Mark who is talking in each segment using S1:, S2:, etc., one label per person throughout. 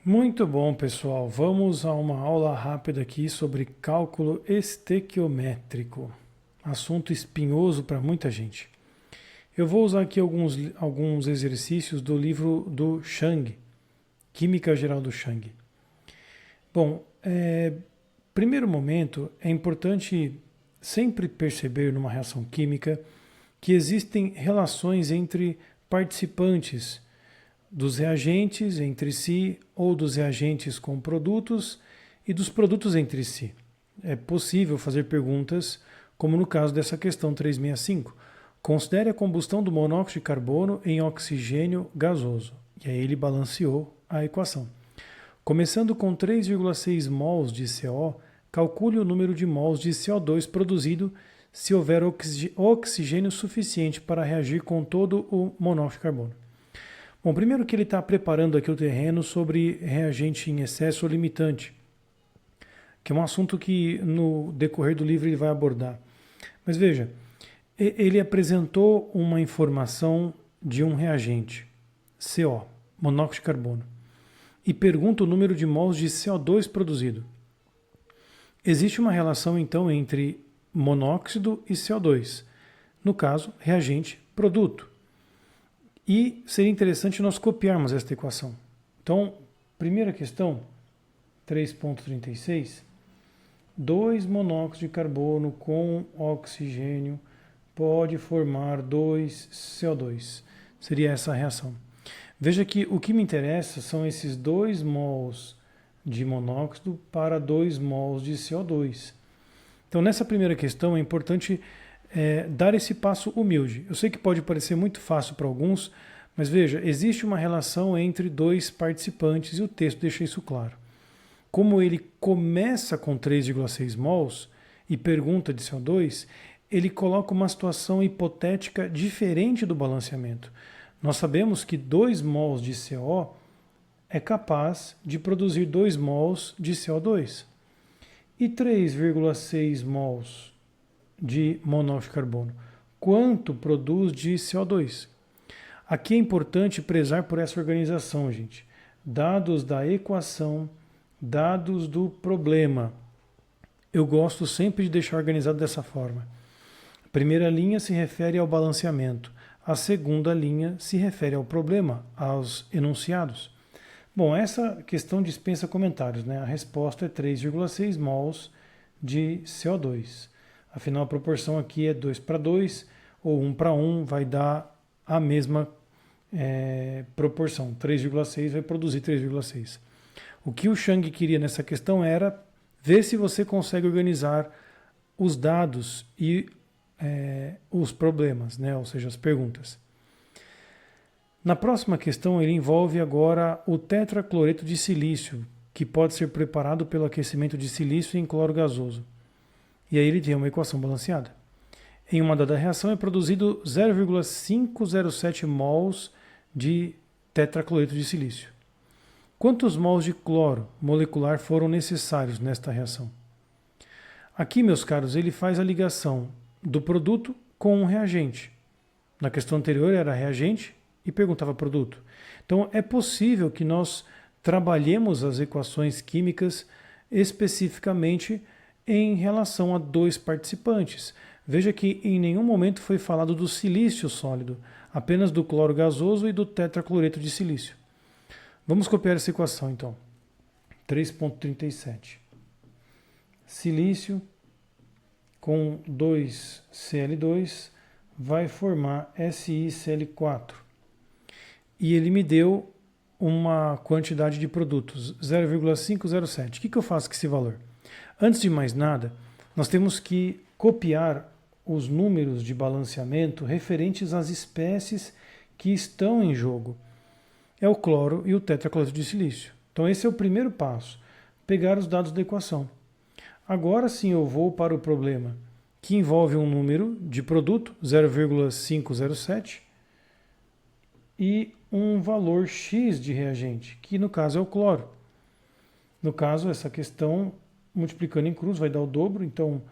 S1: Muito bom, pessoal. Vamos a uma aula rápida aqui sobre cálculo estequiométrico. Assunto espinhoso para muita gente. Eu vou usar aqui alguns exercícios do livro do Chang, Química Geral do Chang. Bom, primeiro momento, é importante sempre perceber numa reação química que existem relações entre participantes dos reagentes entre si ou dos reagentes com produtos e dos produtos entre si. É possível fazer perguntas, como no caso dessa questão 365. Considere a combustão do monóxido de carbono em oxigênio gasoso. E aí ele balanceou a equação. Começando com 3,6 mols de CO, calcule o número de mols de CO2 produzido se houver oxigênio suficiente para reagir com todo o monóxido de carbono. Bom, primeiro que ele está preparando aqui o terreno sobre reagente em excesso ou limitante, que é um assunto que no decorrer do livro ele vai abordar. Mas veja, ele apresentou uma informação de um reagente, CO, monóxido de carbono, e pergunta o número de mols de CO2 produzido. Existe uma relação então entre monóxido e CO2, no caso, reagente, produto. E seria interessante nós copiarmos esta equação. Então, primeira questão, 3.36, 2 monóxido de carbono com oxigênio pode formar 2 CO2. Seria essa a reação. Veja que o que me interessa são esses 2 mols de monóxido para 2 mols de CO2. Então, nessa primeira questão, é importante dar esse passo humilde. Eu sei que pode parecer muito fácil para alguns, mas veja, existe uma relação entre dois participantes e o texto deixa isso claro. Como ele começa com 3,6 mols e pergunta de CO2, ele coloca uma situação hipotética diferente do balanceamento. Nós sabemos que 2 mols de CO é capaz de produzir 2 mols de CO2 e 3,6 mols de monóxido de carbono. Quanto produz de CO2? Aqui é importante prezar por essa organização, gente. Dados da equação, dados do problema. Eu gosto sempre de deixar organizado dessa forma. A primeira linha se refere ao balanceamento. A segunda linha se refere ao problema, aos enunciados. Bom, essa questão dispensa comentários, né? A resposta é 3,6 mols de CO2. Afinal, a proporção aqui é 2 para 2, ou 1 para 1, vai dar a mesma proporção. 3,6 vai produzir 3,6. O que o Chang queria nessa questão era ver se você consegue organizar os dados e os problemas, né? Ou seja, as perguntas. Na próxima questão, ele envolve agora o tetracloreto de silício, que pode ser preparado pelo aquecimento de silício em cloro gasoso. E aí ele tem uma equação balanceada. Em uma dada reação é produzido 0,507 mols de tetracloreto de silício. Quantos mols de cloro molecular foram necessários nesta reação? Aqui, meus caros, ele faz a ligação do produto com um reagente. Na questão anterior era reagente e perguntava produto. Então é possível que nós trabalhemos as equações químicas especificamente em relação a dois participantes. Veja que em nenhum momento foi falado do silício sólido, apenas do cloro gasoso e do tetracloreto de silício. Vamos copiar essa equação então. 3.37. Silício com 2Cl2 vai formar SiCl4. E ele me deu uma quantidade de produtos, 0,507. O que eu faço com esse valor? Antes de mais nada, nós temos que copiar os números de balanceamento referentes às espécies que estão em jogo. É o cloro e o tetracloreto de silício. Então esse é o primeiro passo, pegar os dados da equação. Agora sim eu vou para o problema, que envolve um número de produto, 0,507, e um valor X de reagente, que no caso é o cloro. No caso, essa questão, multiplicando em cruz, vai dar o dobro, então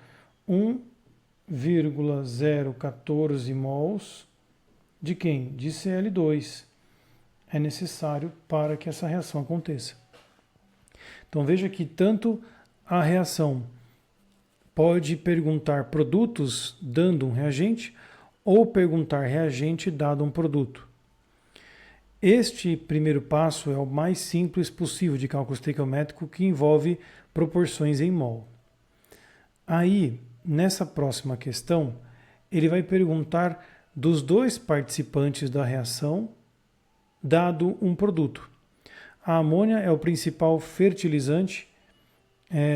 S1: 1,014 mols de quem? De Cl2 é necessário para que essa reação aconteça. Então veja que tanto a reação pode perguntar produtos dando um reagente ou perguntar reagente dado um produto. Este primeiro passo é o mais simples possível de cálculo estequiométrico, que envolve proporções em mol. Aí, nessa próxima questão, ele vai perguntar dos dois participantes da reação dado um produto. A amônia é o principal fertilizante.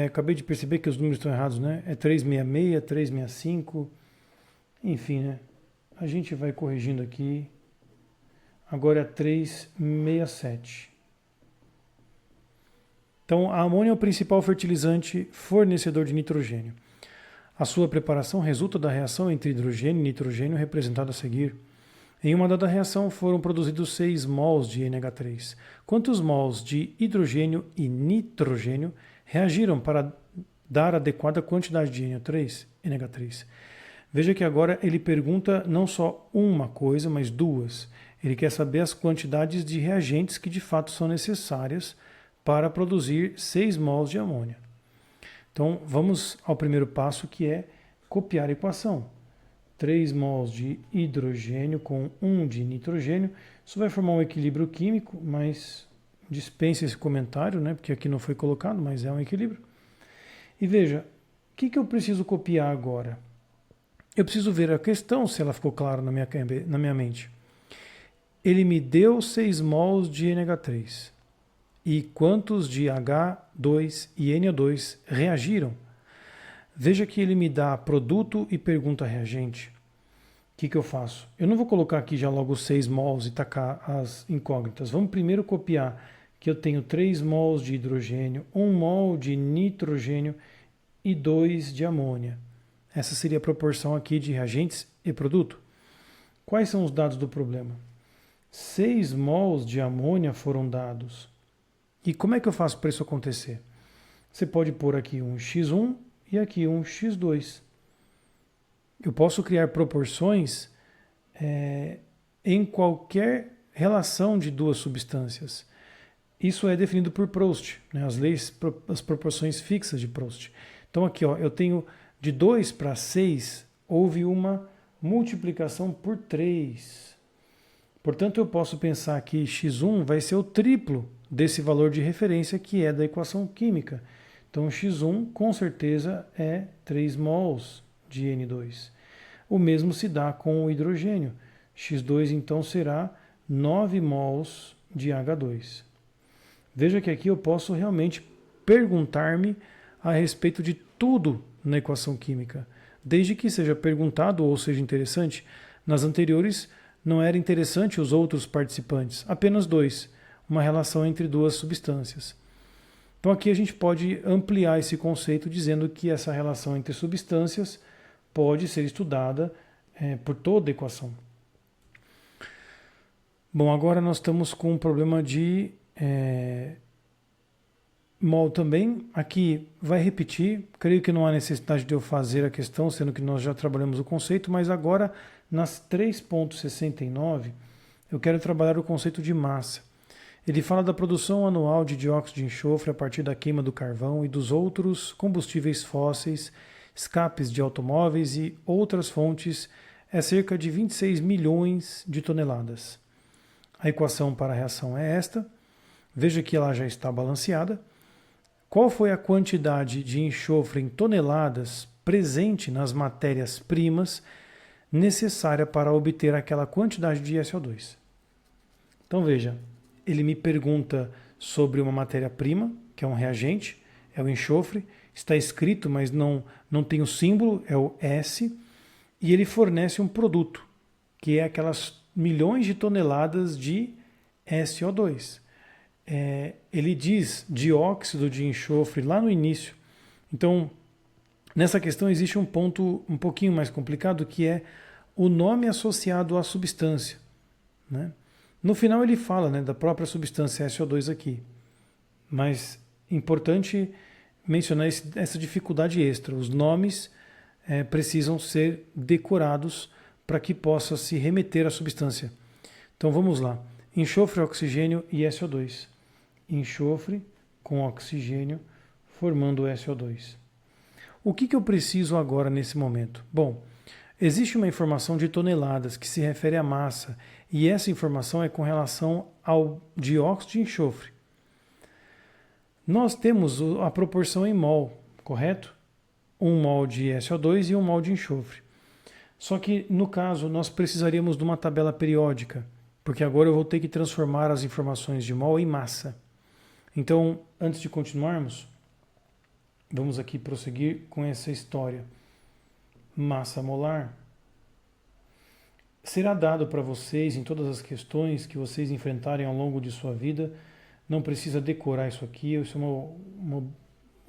S1: Acabei de perceber que os números estão errados, né? É 366, 365, enfim, né? A gente vai corrigindo aqui. Agora é 367. Então, a amônia é o principal fertilizante fornecedor de nitrogênio. A sua preparação resulta da reação entre hidrogênio e nitrogênio representada a seguir. Em uma dada reação foram produzidos 6 mols de NH3. Quantos mols de hidrogênio e nitrogênio reagiram para dar adequada quantidade de NH3? Veja que agora ele pergunta não só uma coisa, mas duas. Ele quer saber as quantidades de reagentes que de fato são necessárias para produzir 6 mols de amônia. Então vamos ao primeiro passo, que é copiar a equação. 3 mols de hidrogênio com 1 de nitrogênio. Isso vai formar um equilíbrio químico, mas dispense esse comentário, né? Porque aqui não foi colocado, mas é um equilíbrio. E veja, o que eu preciso copiar agora? Eu preciso ver a questão, se ela ficou clara na minha mente. Ele me deu 6 mols de NH3. E quantos de H2 e NO2 reagiram? Veja que ele me dá produto e pergunta reagente. O que eu faço? Eu não vou colocar aqui já logo 6 mols e tacar as incógnitas. Vamos primeiro copiar que eu tenho 3 mols de hidrogênio, 1 mol de nitrogênio e 2 de amônia. Essa seria a proporção aqui de reagentes e produto. Quais são os dados do problema? 6 mols de amônia foram dados. E como é que eu faço para isso acontecer? Você pode pôr aqui um x1 e aqui um x2. Eu posso criar proporções em qualquer relação de duas substâncias. Isso é definido por Proust, né? As proporções fixas de Proust. Então aqui, ó, eu tenho de 2 para 6, houve uma multiplicação por 3. Portanto, eu posso pensar que x1 vai ser o triplo desse valor de referência que é da equação química. Então, x1 com certeza é 3 mols de N2. O mesmo se dá com o hidrogênio. x2 então será 9 mols de H2. Veja que aqui eu posso realmente perguntar-me a respeito de tudo na equação química, desde que seja perguntado ou seja interessante. Nas anteriores não era interessante os outros participantes, apenas 2, uma relação entre duas substâncias. Então aqui a gente pode ampliar esse conceito dizendo que essa relação entre substâncias pode ser estudada por toda a equação. Bom, agora nós estamos com um problema de mol também. Aqui vai repetir, creio que não há necessidade de eu fazer a questão, sendo que nós já trabalhamos o conceito, mas agora nas 3.69 eu quero trabalhar o conceito de massa. Ele fala da produção anual de dióxido de enxofre a partir da queima do carvão e dos outros combustíveis fósseis, escapes de automóveis e outras fontes, é cerca de 26 milhões de toneladas. A equação para a reação é esta. Veja que ela já está balanceada. Qual foi a quantidade de enxofre em toneladas presente nas matérias-primas necessária para obter aquela quantidade de SO2? Então veja, ele me pergunta sobre uma matéria-prima, que é um reagente, é o enxofre, está escrito, mas não tem o símbolo, é o S, e ele fornece um produto, que é aquelas milhões de toneladas de SO2. Ele diz dióxido de enxofre lá no início. Então, nessa questão existe um ponto um pouquinho mais complicado, que é o nome associado à substância, né? No final ele fala, né, da própria substância SO2 aqui, mas importante mencionar essa dificuldade extra. Os nomes precisam ser decorados para que possa se remeter à substância. Então vamos lá. Enxofre, oxigênio e SO2. Enxofre, com oxigênio, formando o SO2. O que eu preciso agora nesse momento? Bom, existe uma informação de toneladas que se refere à massa, e essa informação é com relação ao dióxido de enxofre. Nós temos a proporção em mol, correto? 1 mol de SO2 e 1 mol de enxofre. Só que, no caso, nós precisaríamos de uma tabela periódica, porque agora eu vou ter que transformar as informações de mol em massa. Então, antes de continuarmos, vamos aqui prosseguir com essa história. Massa molar será dado para vocês em todas as questões que vocês enfrentarem ao longo de sua vida. Não precisa decorar isso aqui, isso é um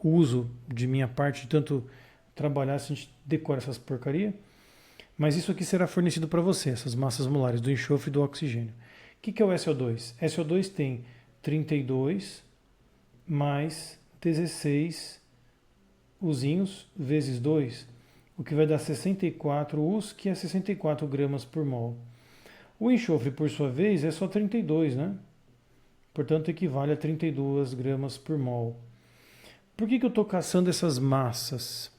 S1: uso de minha parte de tanto trabalhar se a gente decora essas porcaria. Mas isso aqui será fornecido para você, essas massas molares do enxofre e do oxigênio. O que é o SO2? SO2 tem 32 mais 16 usinhos vezes 2, o que vai dar 64 Us, que é 64 gramas por mol. O enxofre, por sua vez, é só 32, né? Portanto, equivale a 32 gramas por mol. Por que eu estou caçando essas massas?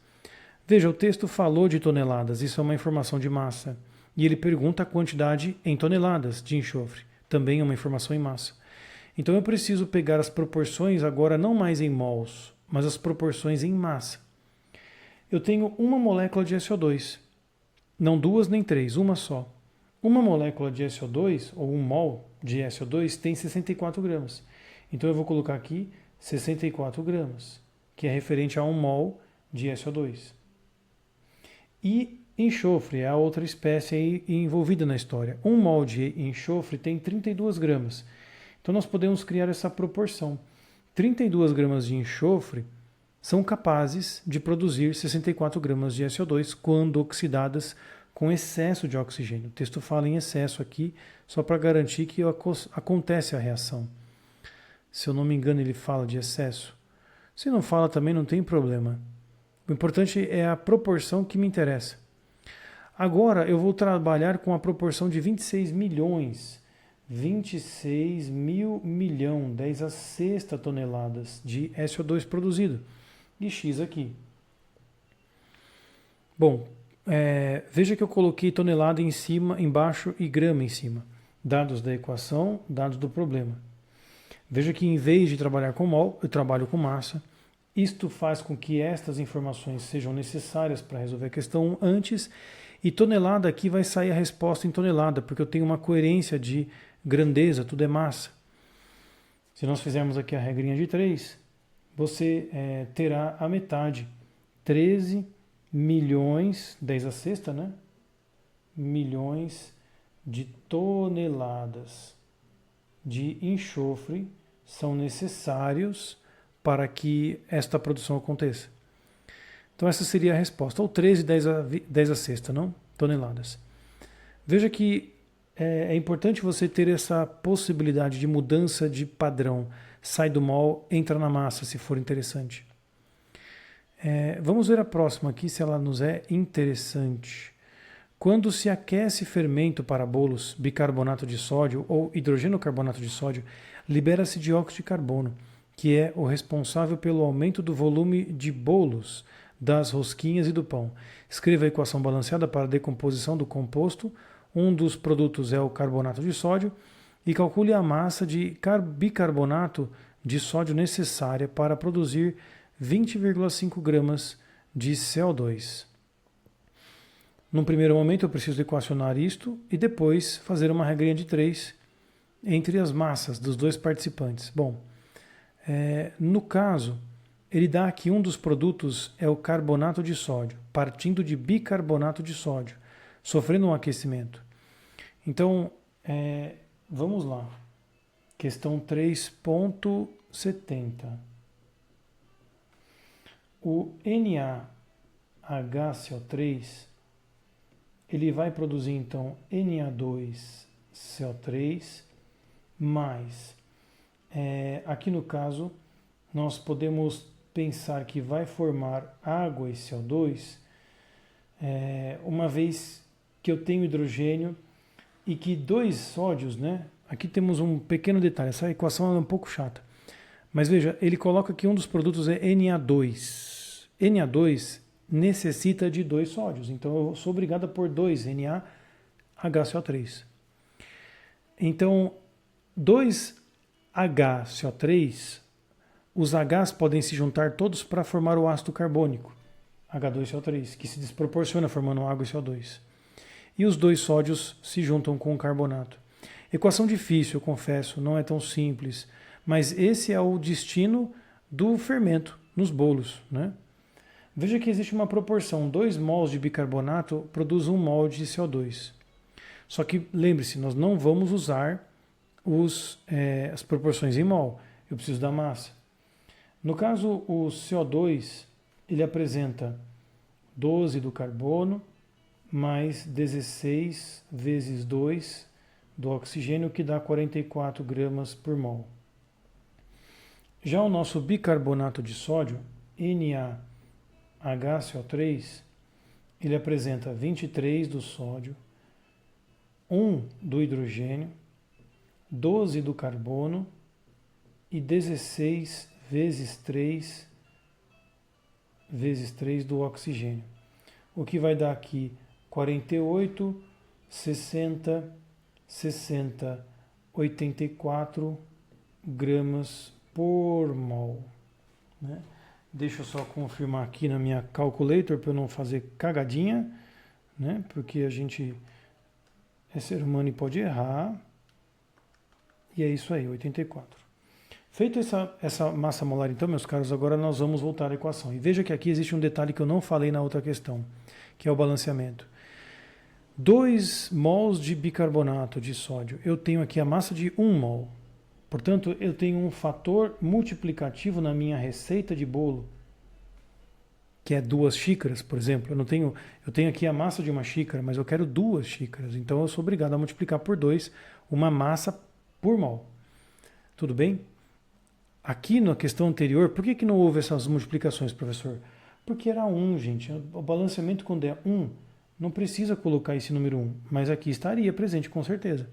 S1: Veja, o texto falou de toneladas, isso é uma informação de massa. E ele pergunta a quantidade em toneladas de enxofre, também é uma informação em massa. Então eu preciso pegar as proporções agora não mais em mols, mas as proporções em massa. Eu tenho uma molécula de SO2, não duas nem três, uma só. Uma molécula de SO2, ou um mol de SO2, tem 64 gramas. Então eu vou colocar aqui 64 gramas, que é referente a 1 mol de SO2. E enxofre é a outra espécie aí envolvida na história. 1 mol de enxofre tem 32 gramas. Então nós podemos criar essa proporção. 32 gramas de enxofre são capazes de produzir 64 gramas de SO2 quando oxidadas com excesso de oxigênio. O texto fala em excesso aqui, só para garantir que acontece a reação. Se eu não me engano, ele fala de excesso. Se não fala também, não tem problema. O importante é a proporção que me interessa. Agora eu vou trabalhar com a proporção de 26 milhões. 26 mil milhão, 10 a sexta toneladas de SO2 produzido. E X aqui. Bom, veja que eu coloquei tonelada em cima, embaixo e grama em cima. Dados da equação, dados do problema. Veja que em vez de trabalhar com mol, eu trabalho com massa. Isto faz com que estas informações sejam necessárias para resolver a questão antes. E tonelada aqui vai sair a resposta em tonelada, porque eu tenho uma coerência de grandeza, tudo é massa. Se nós fizermos aqui a regrinha de 3, você terá a metade. 13 milhões, 10 a sexta, né? Milhões de toneladas de enxofre são necessários para que esta produção aconteça. Então essa seria a resposta, ou 13, 10 a sexta, não? Toneladas. Veja que é importante você ter essa possibilidade de mudança de padrão. Sai do mol, entra na massa, se for interessante. Vamos ver a próxima aqui, se ela nos é interessante. Quando se aquece fermento para bolos, bicarbonato de sódio ou hidrogenocarbonato de sódio, libera-se dióxido de carbono, que é o responsável pelo aumento do volume de bolos, das rosquinhas e do pão. Escreva a equação balanceada para a decomposição do composto. Um dos produtos é o carbonato de sódio e calcule a massa de bicarbonato de sódio necessária para produzir 20,5 gramas de CO2. Num primeiro momento eu preciso equacionar isto e depois fazer uma regrinha de 3 entre as massas dos dois participantes. Bom, no caso, ele dá que um dos produtos é o carbonato de sódio, partindo de bicarbonato de sódio, sofrendo um aquecimento. Então, vamos lá. Questão 3.70. O NaHCO3, ele vai produzir então Na2CO3 mais, aqui no caso, nós podemos pensar que vai formar água e CO2, uma vez que eu tenho hidrogênio e que dois sódios, né? Aqui temos um pequeno detalhe, essa equação é um pouco chata, Mas veja, ele coloca que um dos produtos é Na2. Na2 necessita de 2 sódios, então eu sou obrigado a pôr 2 NaHCO3. Então, 2HCO3, os Hs podem se juntar todos para formar o ácido carbônico, H2CO3, que se desproporciona formando água e CO2. E os 2 sódios se juntam com o carbonato. Equação difícil, eu confesso, não é tão simples, mas esse é o destino do fermento nos bolos, né? Veja que existe uma proporção, 2 mols de bicarbonato produz 1 mol de CO2. Só que lembre-se, nós não vamos usar as proporções em mol, eu preciso da massa. No caso, o CO2, ele apresenta 12 do carbono mais 16 vezes 2 do oxigênio, que dá 44 gramas por mol. Já o nosso bicarbonato de sódio, NaHCO3, ele apresenta 23 do sódio, 1 do hidrogênio, 12 do carbono e 16 vezes 3 do oxigênio. O que vai dar aqui 48, 60, 84 gramas por mol. Né? Deixa eu só confirmar aqui na minha calculator para eu não fazer cagadinha, né? Porque a gente é ser humano e pode errar. E é isso aí, 84. Feito essa massa molar, então, meus caros, agora nós vamos voltar à equação. E veja que aqui existe um detalhe que eu não falei na outra questão, que é o balanceamento. 2 mols de bicarbonato de sódio, eu tenho aqui a massa de 1 mol. Portanto, eu tenho um fator multiplicativo na minha receita de bolo, que é 2 xícaras, por exemplo. Eu tenho aqui a massa de 1 xícara, mas eu quero 2 xícaras. Então, eu sou obrigado a multiplicar por 2 uma massa por mol. Tudo bem? Aqui na questão anterior, por que não houve essas multiplicações, professor? Porque era 1, gente. O balanceamento, quando é 1, não precisa colocar esse número 1, mas aqui estaria presente com certeza.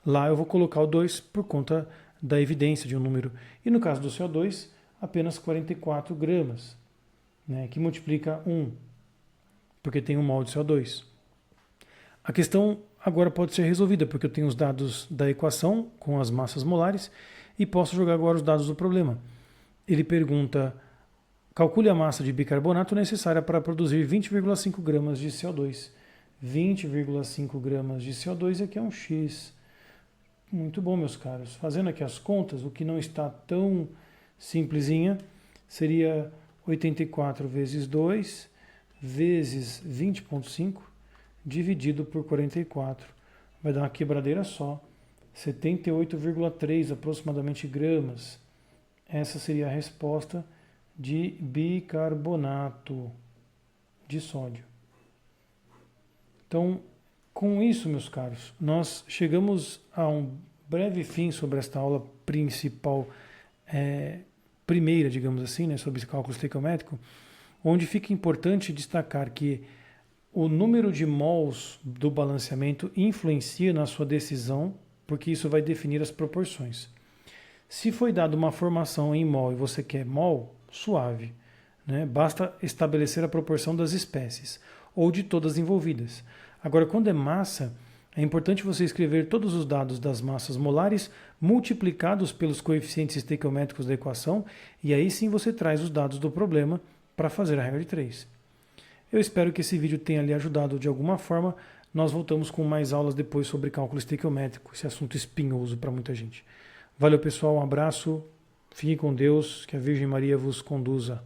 S1: Lá eu vou colocar o 2 por conta da evidência de um número. E no caso do CO2, apenas 44 gramas, né, que multiplica 1, porque tem 1 mol de CO2. A questão agora pode ser resolvida, porque eu tenho os dados da equação com as massas molares e posso jogar agora os dados do problema. Ele pergunta, calcule a massa de bicarbonato necessária para produzir 20,5 gramas de CO2. 20,5 gramas de CO2 aqui é um X. Muito bom, meus caros. Fazendo aqui as contas, o que não está tão simplesinha seria 84 vezes 2 vezes 20,5 dividido por 44. Vai dar uma quebradeira só. 78,3 aproximadamente gramas. Essa seria a resposta de bicarbonato de sódio. Então, com isso, meus caros, nós chegamos a um breve fim sobre esta aula principal, primeira, digamos assim, né, sobre cálculo estequiométrico, onde fica importante destacar que o número de mols do balanceamento influencia na sua decisão, porque isso vai definir as proporções. Se foi dada uma formação em mol e você quer mol, suave, né? Basta estabelecer a proporção das espécies ou de todas envolvidas. Agora, quando é massa, é importante você escrever todos os dados das massas molares multiplicados pelos coeficientes estequiométricos da equação e aí sim você traz os dados do problema para fazer a regra de 3. Eu espero que esse vídeo tenha lhe ajudado de alguma forma. Nós voltamos com mais aulas depois sobre cálculo estequiométrico, esse assunto espinhoso para muita gente. Valeu, pessoal, um abraço, fiquem com Deus, que a Virgem Maria vos conduza.